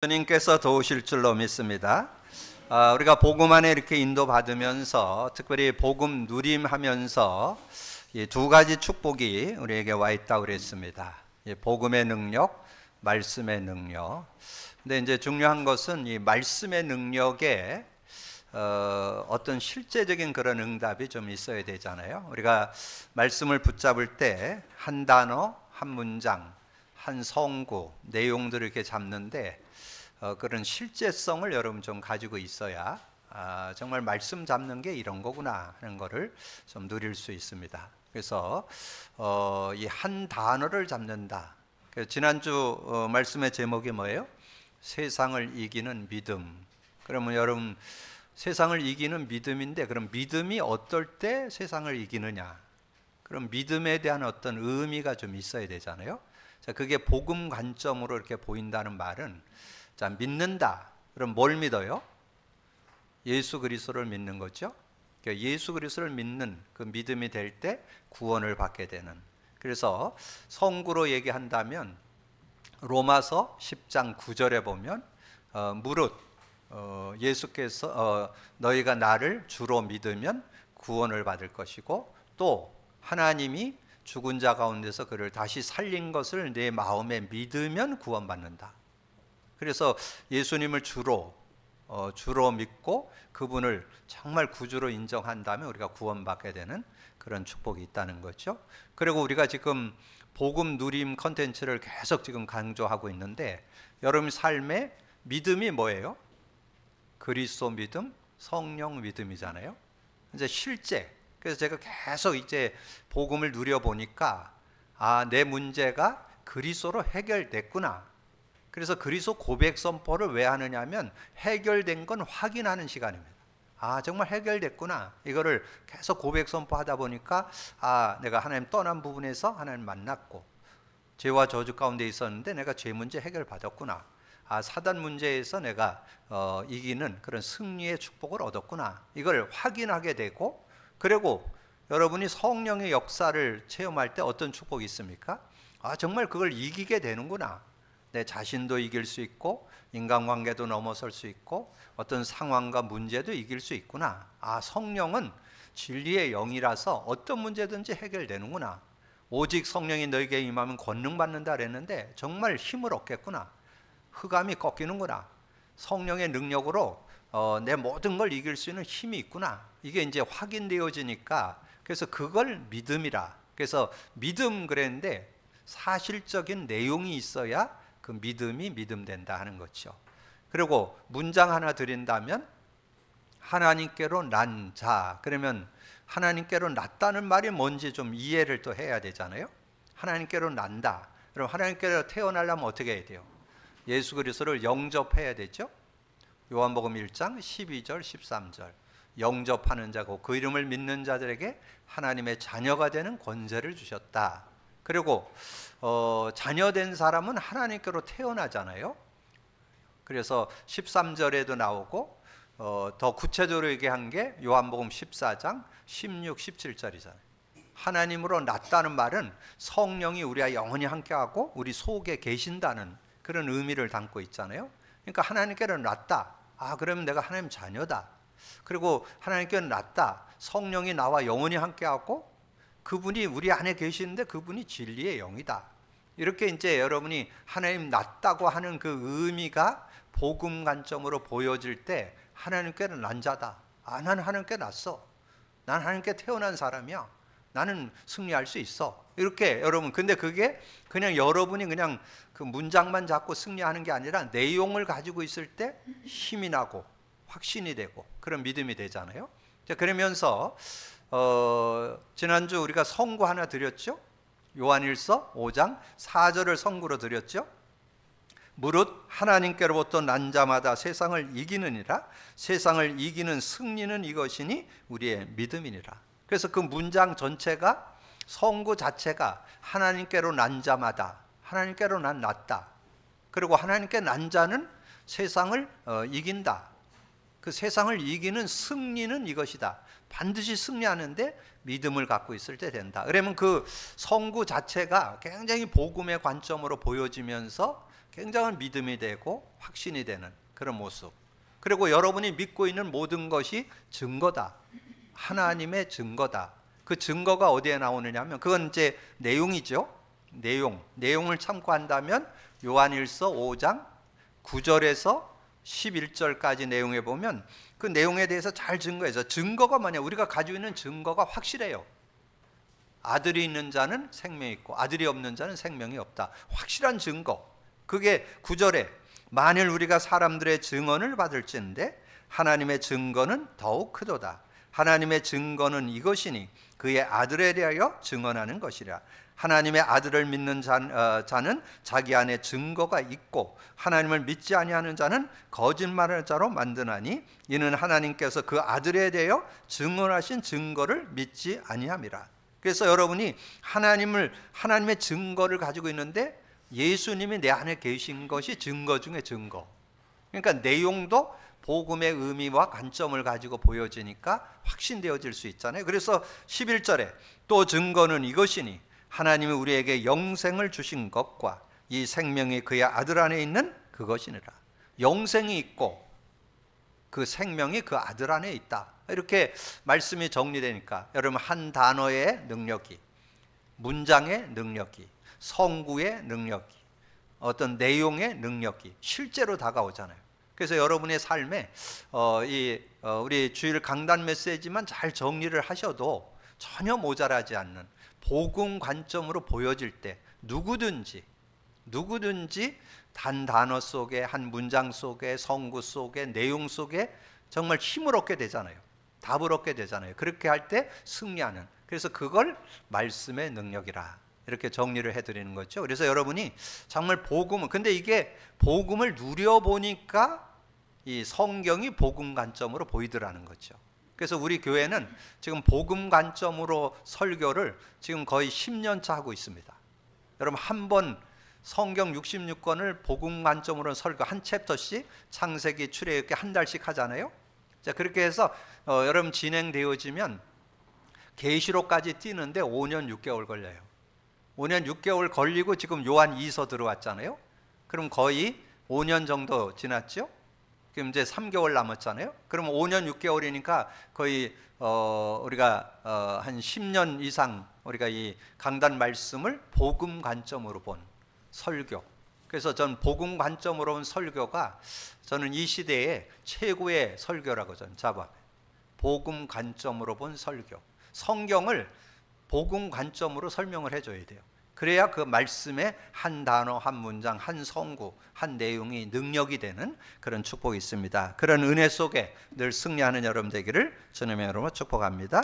주님께서 도우실 줄로 믿습니다. 우리가 복음 안에 이렇게 인도받으면서 특별히 복음 누림하면서 이 두 가지 축복이 우리에게 와 있다고 그랬습니다. 복음의 능력, 말씀의 능력. 근데 이제 중요한 것은 이 말씀의 능력에 어떤 실제적인 그런 응답이 좀 있어야 되잖아요. 우리가 말씀을 붙잡을 때 한 단어, 한 문장, 한 성구, 내용들을 이렇게 잡는데 그런 실제성을 여러분 좀 가지고 있어야 정말 말씀 잡는 게 이런 거구나 하는 거를 좀 누릴 수 있습니다. 그래서 이 한 단어를 잡는다. 지난주 말씀의 제목이 뭐예요? 세상을 이기는 믿음. 그러면 여러분 세상을 이기는 믿음인데 그럼 믿음이 어떨 때 세상을 이기느냐? 그럼 믿음에 대한 어떤 의미가 좀 있어야 되잖아요. 자, 그게 복음 관점으로 이렇게 보인다는 말은 자, 믿는다. 그럼 뭘 믿어요? 예수 그리스도를 믿는 거죠. 그러니까 예수 그리스도를 믿는 그 믿음이 될 때 구원을 받게 되는. 그래서 성구로 얘기한다면 로마서 10장 9절에 보면 무릇 예수께서 너희가 나를 주로 믿으면 구원을 받을 것이고 또 하나님이 죽은 자 가운데서 그를 다시 살린 것을 내 마음에 믿으면 구원받는다. 그래서 예수님을 주로 믿고 그분을 정말 구주로 인정한다면 우리가 구원받게 되는 그런 축복이 있다는 거죠. 그리고 우리가 지금 복음 누림 컨텐츠를 계속 지금 강조하고 있는데 여러분 삶의 믿음이 뭐예요? 그리스도 믿음, 성령 믿음이잖아요. 이제 실제. 그래서 제가 계속 이제 복음을 누려 보니까 내 문제가 그리스도로 해결됐구나. 그래서 그리스도 고백 선포를 왜 하느냐면 해결된 건 확인하는 시간입니다. 정말 해결됐구나. 이거를 계속 고백 선포하다 보니까 내가 하나님 떠난 부분에서 하나님 만났고 죄와 저주 가운데 있었는데 내가 죄 문제 해결받았구나. 사단 문제에서 내가 이기는 그런 승리의 축복을 얻었구나. 이걸 확인하게 되고 그리고 여러분이 성령의 역사를 체험할 때 어떤 축복이 있습니까? 정말 그걸 이기게 되는구나. 내 자신도 이길 수 있고 인간관계도 넘어설 수 있고 어떤 상황과 문제도 이길 수 있구나. 성령은 진리의 영이라서 어떤 문제든지 해결되는구나. 오직 성령이 너에게 임하면 권능받는다 그랬는데 정말 힘을 얻겠구나. 흑암이 꺾이는구나. 성령의 능력으로 내 모든 걸 이길 수 있는 힘이 있구나. 이게 이제 확인되어지니까 그래서 그걸 믿음이라. 그래서 믿음 그랬는데 사실적인 내용이 있어야 그 믿음이 믿음된다 하는 거죠. 그리고 문장 하나 드린다면 하나님께로 난 자. 그러면 하나님께로 났다는 말이 뭔지 좀 이해를 또 해야 되잖아요. 하나님께로 난다. 그럼 하나님께로 태어나려면 어떻게 해야 돼요? 예수 그리스도를 영접해야 되죠. 요한복음 1장 12절 13절 영접하는 자고 그 이름을 믿는 자들에게 하나님의 자녀가 되는 권세를 주셨다. 그리고 자녀된 사람은 하나님께로 태어나잖아요. 그래서 13절에도 나오고 더 구체적으로 얘기한 게 요한복음 14장 16, 17절이잖아요. 하나님으로 났다는 말은 성령이 우리와 영원히 함께하고 우리 속에 계신다는 그런 의미를 담고 있잖아요. 그러니까 하나님께로 났다. 그러면 내가 하나님 자녀다. 그리고 하나님께로 났다. 성령이 나와 영원히 함께하고 그분이 우리 안에 계시는데 그분이 진리의 영이다. 이렇게 이제 여러분이 하나님 났다고 하는 그 의미가 복음 관점으로 보여질 때 하나님께로 난 자다. 나는 하나님께 났어. 난 하나님께 태어난 사람이야. 나는 승리할 수 있어. 이렇게 여러분 근데 그게 그냥 여러분이 그냥 그 문장만 잡고 승리하는 게 아니라 내용을 가지고 있을 때 힘이 나고 확신이 되고 그런 믿음이 되잖아요. 자, 그러면서 지난주 우리가 성구 하나 드렸죠. 요한일서 5장 4절을 성구로 드렸죠. 무릇 하나님께로부터 난 자마다 세상을 이기느니라. 세상을 이기는 승리는 이것이니 우리의 믿음이니라. 그래서 그 문장 전체가 성구 자체가 하나님께로 난 자마다 하나님께로 난 났다. 그리고 하나님께 난 자는 세상을 이긴다. 그 세상을 이기는 승리는 이것이다. 반드시 승리하는데 믿음을 갖고 있을 때 된다. 그러면 그 성구 자체가 굉장히 복음의 관점으로 보여지면서 굉장한 믿음이 되고 확신이 되는 그런 모습. 그리고 여러분이 믿고 있는 모든 것이 증거다. 하나님의 증거다. 그 증거가 어디에 나오느냐 하면 그건 이제 내용이죠. 내용을 참고한다면 요한일서 5장 9절에서 11절까지 내용에 보면 그 내용에 대해서 잘 증거해서, 증거가 뭐냐, 우리가 가지고 있는 증거가 확실해요. 아들이 있는 자는 생명이 있고 아들이 없는 자는 생명이 없다. 확실한 증거. 그게 9절에 만일 우리가 사람들의 증언을 받을진대 하나님의 증거는 더욱 크도다. 하나님의 증거는 이것이니 그의 아들에 대하여 증언하는 것이라. 하나님의 아들을 믿는 자는 자기 안에 증거가 있고 하나님을 믿지 아니하는 자는 거짓말하는 자로 만드나니 이는 하나님께서 그 아들에 대하여 증언하신 증거를 믿지 아니함이라. 그래서 여러분이 하나님의 증거를 가지고 있는데 예수님이 내 안에 계신 것이 증거 중에 증거. 그러니까 내용도 복음의 의미와 관점을 가지고 보여지니까 확신되어질 수 있잖아요. 그래서 11절에 또 증거는 이것이니 하나님이 우리에게 영생을 주신 것과 이 생명이 그의 아들 안에 있는 그것이니라. 영생이 있고 그 생명이 그 아들 안에 있다. 이렇게 말씀이 정리되니까 여러분, 한 단어의 능력이, 문장의 능력이, 성구의 능력이, 어떤 내용의 능력이 실제로 다가오잖아요. 그래서 여러분의 삶에 우리 주일 강단 메시지만 잘 정리를 하셔도 전혀 모자라지 않는 복음 관점으로 보여질 때 누구든지 단 단어 속에, 한 문장 속에, 성구 속에, 내용 속에 정말 힘을 얻게 되잖아요. 답을 얻게 되잖아요. 그렇게 할 때 승리하는, 그래서 그걸 말씀의 능력이라 이렇게 정리를 해드리는 거죠. 그래서 여러분이 정말 근데 이게 복음을 누려보니까 이 성경이 복음 관점으로 보이더라는 거죠. 그래서 우리 교회는 지금 복음 관점으로 설교를 지금 거의 10년 차 하고 있습니다. 여러분, 한 번 성경 66권을 복음 관점으로 설교 한 챕터씩 창세기, 출애굽기 한 달씩 하잖아요. 자, 그렇게 해서 여러분 진행되어지면 계시록까지 뛰는데 5년 6개월 걸려요. 5년 6개월 걸리고 지금 요한 2서 들어왔잖아요. 그럼 거의 5년 정도 지났죠? 그럼 이제 3개월 남았잖아요. 그럼 5년 6개월이니까 거의 우리가 한 10년 이상 우리가 이 강단 말씀을 복음 관점으로 본 설교. 그래서 전 복음 관점으로 본 설교가 저는 이 시대의 최고의 설교라고 저는 잡아요. 복음 관점으로 본 설교. 성경을 복음 관점으로 설명을 해줘야 돼요. 그래야 그 말씀의 한 단어, 한 문장, 한 성구, 한 내용이 능력이 되는 그런 축복이 있습니다. 그런 은혜 속에 늘 승리하는 여러분 되기를 주님의 이름으로 축복합니다.